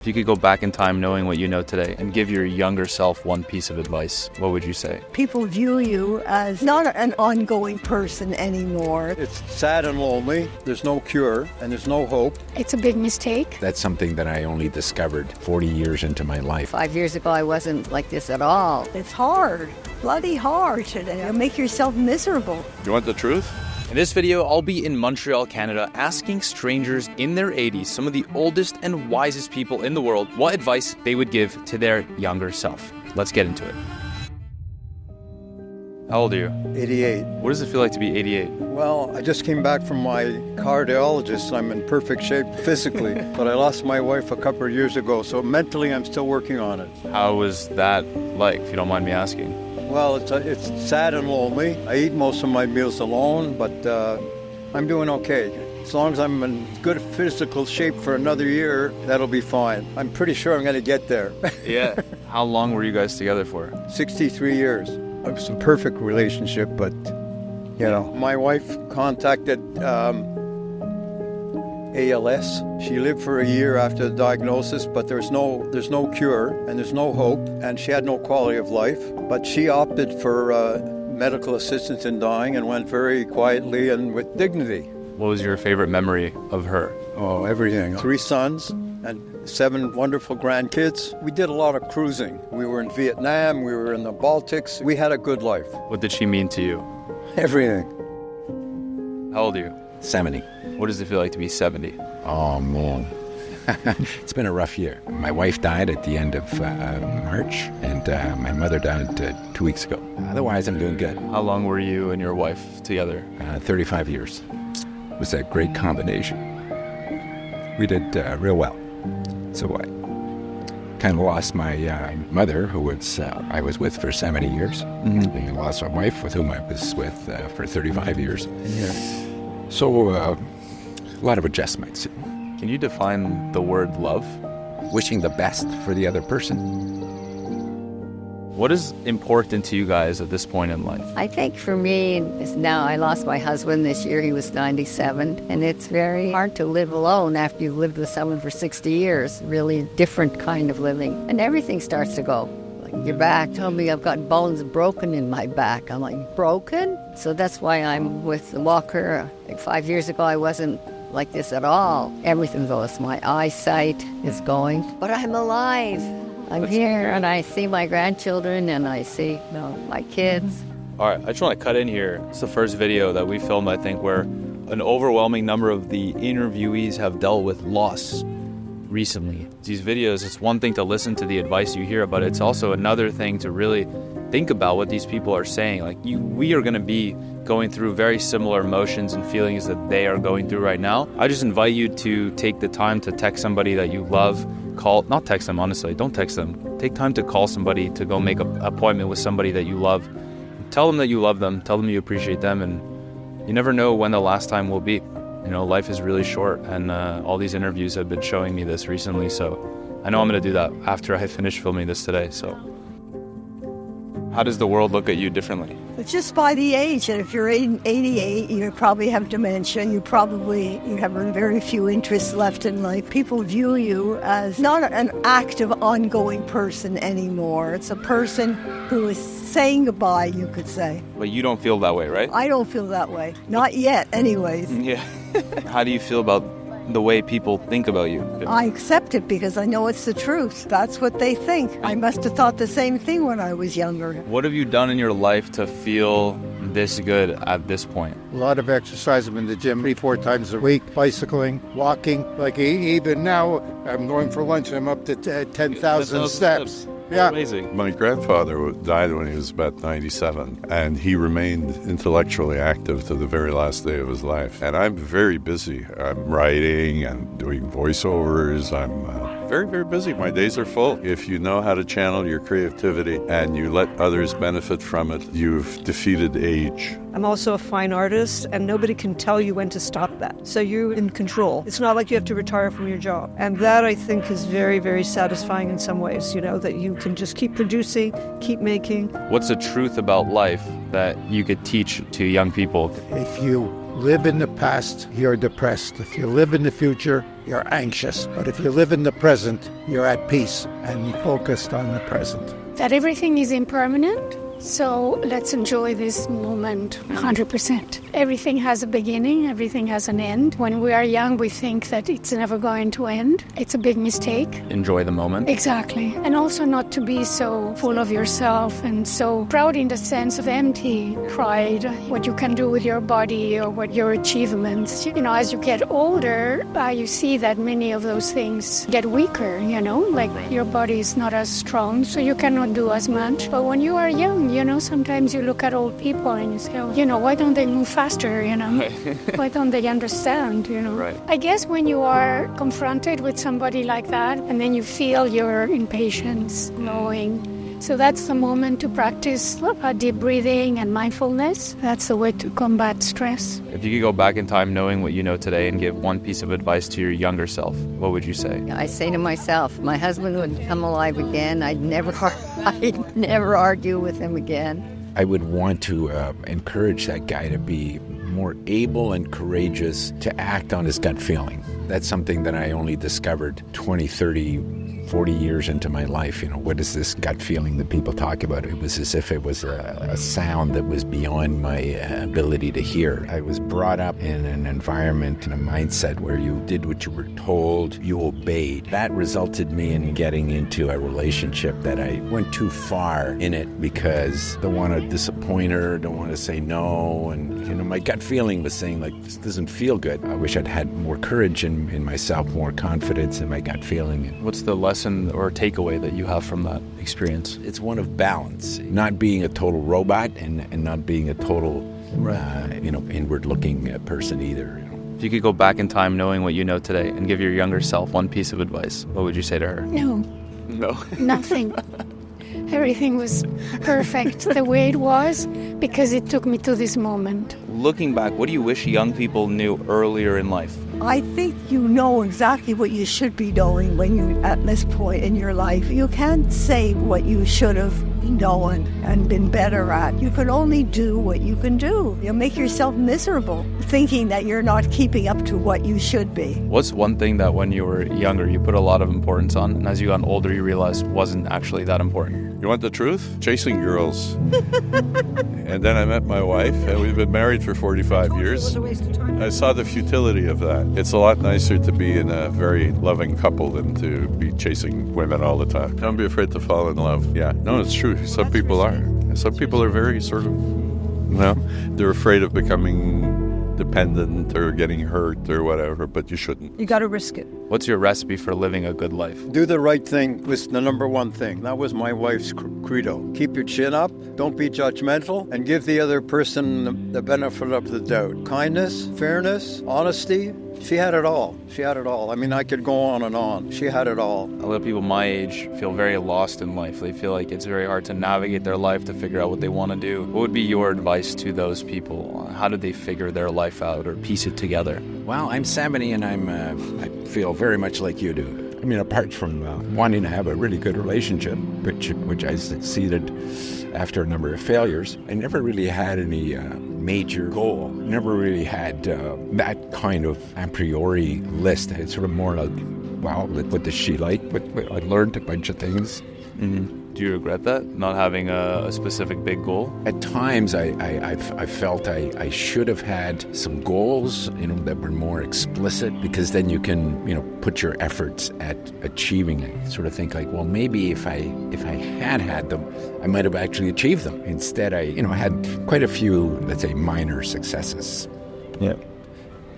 If you could go back in time knowing what you know today and give your younger self one piece of advice, what would you say? People view you as not an ongoing person anymore. It's sad and lonely. There's no cure and there's no hope. It's a big mistake. That's something that I only discovered 40 years into my life. 5 years ago, I wasn't like this at all. It's hard, bloody hard today. You'll make yourself miserable. You want the truth? In this video, I'll be in Montreal, Canada, asking strangers in their 80s, some of the oldest and wisest people in the world, what advice they would give to their younger self. Let's get into it. How old are you? 88. What does it feel like to be 88? Well, I just came back from my cardiologist. I'm in perfect shape physically, but I lost my wife a couple of years ago, so mentally I'm still working on it. How was that like, if you don't mind me asking? Well, it's sad and lonely. I eat most of my meals alone, but I'm doing okay. As long as I'm in good physical shape for another year, that'll be fine. I'm pretty sure I'm going to get there. Yeah. How long were you guys together for? 63 years. It was a perfect relationship, but, my wife contacted ALS. She lived for a year after the diagnosis, but there's no cure and there's no hope, and she had no quality of life. But she opted for medical assistance in dying and went very quietly and with dignity. What was your favorite memory of her? Oh, everything. 3 sons and 7 wonderful grandkids. We did a lot of cruising. We were in Vietnam, we were in the Baltics. We had a good life. What did she mean to you? Everything. How old are you? 70. What does it feel like to be 70? Oh, man. It's been a rough year. My wife died at the end of March, and my mother died 2 weeks ago. Otherwise, I'm doing good. How long were you and your wife together? 35 years. It was a great combination. We did real well. So I kind of lost my mother, who I was with for 70 years. Mm-hmm. And I lost my wife, with whom I was with for 35 years. Yeah. So a lot of adjustments. Can you define the word love? Wishing the best for the other person. What is important to you guys at this point in life? I think for me, is now I lost my husband this year. He was 97. And it's very hard to live alone after you've lived with someone for 60 years. Really different kind of living. And everything starts to go. Like your back told me I've got bones broken in my back. I'm like, broken? So that's why I'm with the walker. Like 5 years ago, I wasn't like this at all. Everything goes. My eyesight is going. But I'm alive. I'm here, and I see my grandchildren, and I see my kids. All right, I just want to cut in here. It's the first video that we filmed, I think, where an overwhelming number of the interviewees have dealt with loss recently. These videos, it's one thing to listen to the advice you hear, but it's also another thing to really think about what these people are saying. Like, we are going to be going through very similar emotions and feelings that they are going through right now. I just invite you to take the time to text somebody that you love. Not text them, honestly, don't text them. Take time to call somebody, to go make an appointment with somebody that you love. Tell them that you love them, tell them you appreciate them, and you never know when the last time will be. Life is really short, and all these interviews have been showing me this recently, so I know I'm going to do that after I finish filming this today. So how does the world look at you differently? It's just by the age, and if you're 88, you probably have dementia. You have very few interests left in life. People view you as not an active, ongoing person anymore. It's a person who is saying goodbye, you could say. But you don't feel that way, right? I don't feel that way. Not yet, anyways. Yeah. How do you feel about the way people think about you? I accept it because I know it's the truth. That's what they think. I must have thought the same thing when I was younger. What have you done in your life to feel this good at this point? A lot of exercise. I'm in the gym 3-4 times a week, bicycling, walking. Like even now, I'm going for lunch. I'm up to 10,000 steps. Yeah. Amazing. My grandfather died when he was about 97, and he remained intellectually active to the very last day of his life. And I'm very busy. I'm writing and doing voiceovers. I'm very, very busy. My days are full. If you know how to channel your creativity and you let others benefit from it, you've defeated age. I'm also a fine artist, and nobody can tell you when to stop that. So you're in control. It's not like you have to retire from your job. And that, I think, is very, very satisfying in some ways, that you can just keep producing, keep making. What's the truth about life that you could teach to young people? If you live in the past, you're depressed. If you live in the future, you're anxious. But if you live in the present, you're at peace and focused on the present. That everything is impermanent. So let's enjoy this moment 100%. Everything has a beginning, everything has an end. When we are young, we think that it's never going to end. It's a big mistake. Enjoy the moment. Exactly. And also not to be so full of yourself and so proud in the sense of empty pride, what you can do with your body or what your achievements. You know, as you get older, you see that many of those things get weaker, you know, like your body is not as strong, so you cannot do as much. But when you are young, you know, sometimes you look at old people and you say, oh, you know, why don't they move faster, you know? Why don't they understand, you know? Right. I guess when you are confronted with somebody like that and then you feel your impatience growing, so that's the moment to practice deep breathing and mindfulness. That's the way to combat stress. If you could go back in time knowing what you know today and give one piece of advice to your younger self, what would you say? I say to myself, my husband would come alive again. I'd never argue with him again. I would want to encourage that guy to be more able and courageous to act on his gut feeling. That's something that I only discovered 20, 30, 40 years into my life. You know, what is this gut feeling that people talk about? It was as if it was a sound that was beyond my ability to hear. I was brought up in an environment and a mindset where you did what you were told, you obeyed. That resulted me in getting into a relationship that I went too far in it because I don't want to disappoint her, don't want to say no. And, you know, my gut feeling was saying, like, this doesn't feel good. I wish I'd had more courage in myself, more confidence in my gut feeling. What's the lesson or takeaway that you have from that experience? It's one of balance, not being a total robot and not being a total, inward-looking person either. You know? If you could go back in time knowing what you know today and give your younger self one piece of advice, what would you say to her? No. No. Nothing. Everything was perfect the way it was because it took me to this moment. Looking back, what do you wish young people knew earlier in life? I think you know exactly what you should be doing when you're at this point in your life. You can't say what you should have known and been better at. You can only do what you can do. You'll make yourself miserable thinking that you're not keeping up to what you should be. What's one thing that when you were younger you put a lot of importance on, and as you got older you realized wasn't actually that important? You want the truth? Chasing girls. And then I met my wife, and we've been married for 45 years. I saw the futility of that. It's a lot nicer to be in a very loving couple than to be chasing women all the time. Don't be afraid to fall in love. Yeah, no, it's true. Some people are. Some people are very sort of, they're afraid of becoming dependent or getting hurt or whatever, but you shouldn't. You got to risk it. What's your recipe for living a good life? Do the right thing was the number one thing. That was my wife's credo. Keep your chin up, don't be judgmental, and give the other person the benefit of the doubt. Kindness, fairness, honesty. She had it all. She had it all. I mean, I could go on and on. She had it all. A lot of people my age feel very lost in life. They feel like it's very hard to navigate their life, to figure out what they want to do. What would be your advice to those people? How do they figure their life out or piece it together? Well, I'm 70 and I feel very much like you do. I mean, apart from wanting to have a really good relationship, which I succeeded after a number of failures, I never really had any major goal. Never really had that kind of a priori list. It's sort of more like, wow, what does she like? I learned a bunch of things. Mm-hmm. Do you regret that, not having a specific big goal? At times, I felt I should have had some goals, that were more explicit, because then you can, put your efforts at achieving it. Sort of think like, well, maybe if I had them, I might have actually achieved them. Instead, I had quite a few, let's say, minor successes. Yeah.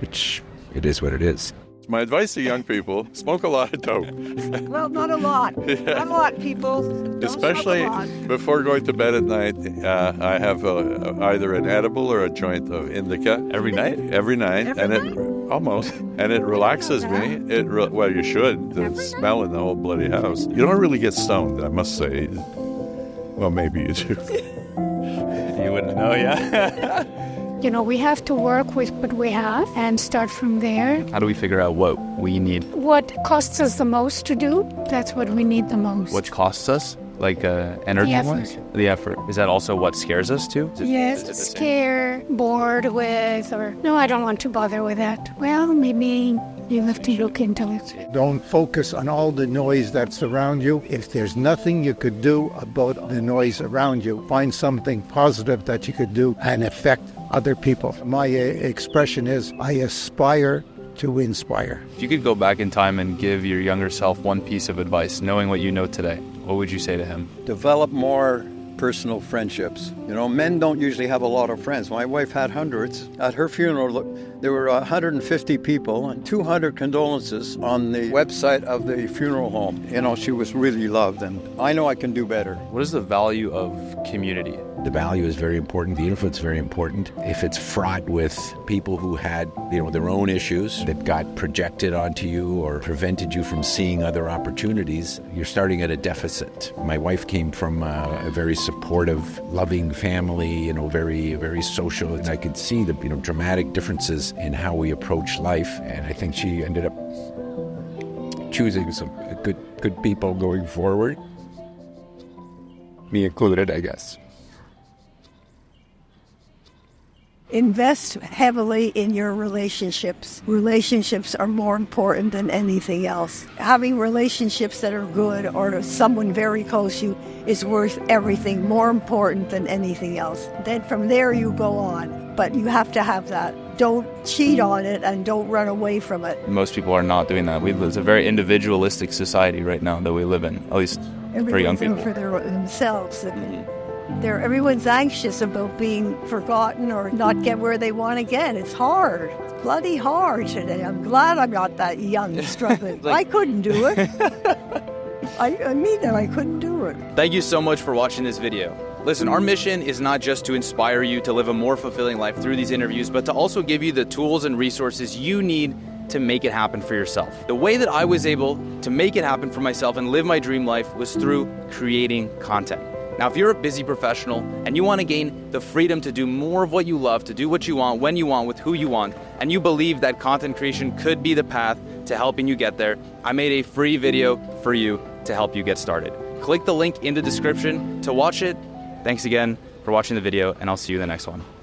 Which it is what it is. My advice to young people, smoke a lot of dope. Well, not a lot. Yeah. Not a lot, people. Don't Especially smoke a lot. before going to bed at night, I have either an edible or a joint of indica. Every night? Every night. And it relaxes me. Well, you should. The smell in the whole bloody house. You don't really get stoned, I must say. Well, maybe you do. You wouldn't know, yeah. We have to work with what we have and start from there. How do we figure out what we need? What costs us the most to do, that's what we need the most. Which costs us? Like energy-wise? The effort. Is that also what scares us too? Yes, scared, bored with, or no, I don't want to bother with that. Well, maybe you have to look into it. Don't focus on all the noise that's around you. If there's nothing you could do about the noise around you, find something positive that you could do and affect other people. My expression is, I aspire to inspire. If you could go back in time and give your younger self one piece of advice, knowing what you know today, what would you say to him? Develop more personal friendships. You know, men don't usually have a lot of friends. My wife had hundreds. At her funeral, there were 150 people and 200 condolences on the website of the funeral home. You know, she was really loved, and I know I can do better. What is the value of community? The value is very important. The influence is very important. If it's fraught with people who had, their own issues that got projected onto you or prevented you from seeing other opportunities, you're starting at a deficit. My wife came from a very supportive, loving family, very, very social, and I could see the, dramatic differences in how we approach life. And I think she ended up choosing some good people going forward. Me included, I guess. Invest heavily in your relationships. Relationships are more important than anything else. Having relationships that are good or someone very close to you is worth everything, more important than anything else. Then from there you go on, but you have to have that. Don't cheat on it and don't run away from it. Most people are not doing that. It's a very individualistic society right now that we live in, at least for young people. For themselves. Everyone's anxious about being forgotten or not get where they want to get. It's hard. Bloody hard today. I'm glad I'm not that young and struggling. I couldn't do it. I mean that I couldn't do it. Thank you so much for watching this video. Listen, our mission is not just to inspire you to live a more fulfilling life through these interviews, but to also give you the tools and resources you need to make it happen for yourself. The way that I was able to make it happen for myself and live my dream life was through creating content. Now, if you're a busy professional and you want to gain the freedom to do more of what you love, to do what you want, when you want, with who you want, and you believe that content creation could be the path to helping you get there, I made a free video for you to help you get started. Click the link in the description to watch it. Thanks again for watching the video, and I'll see you in the next one.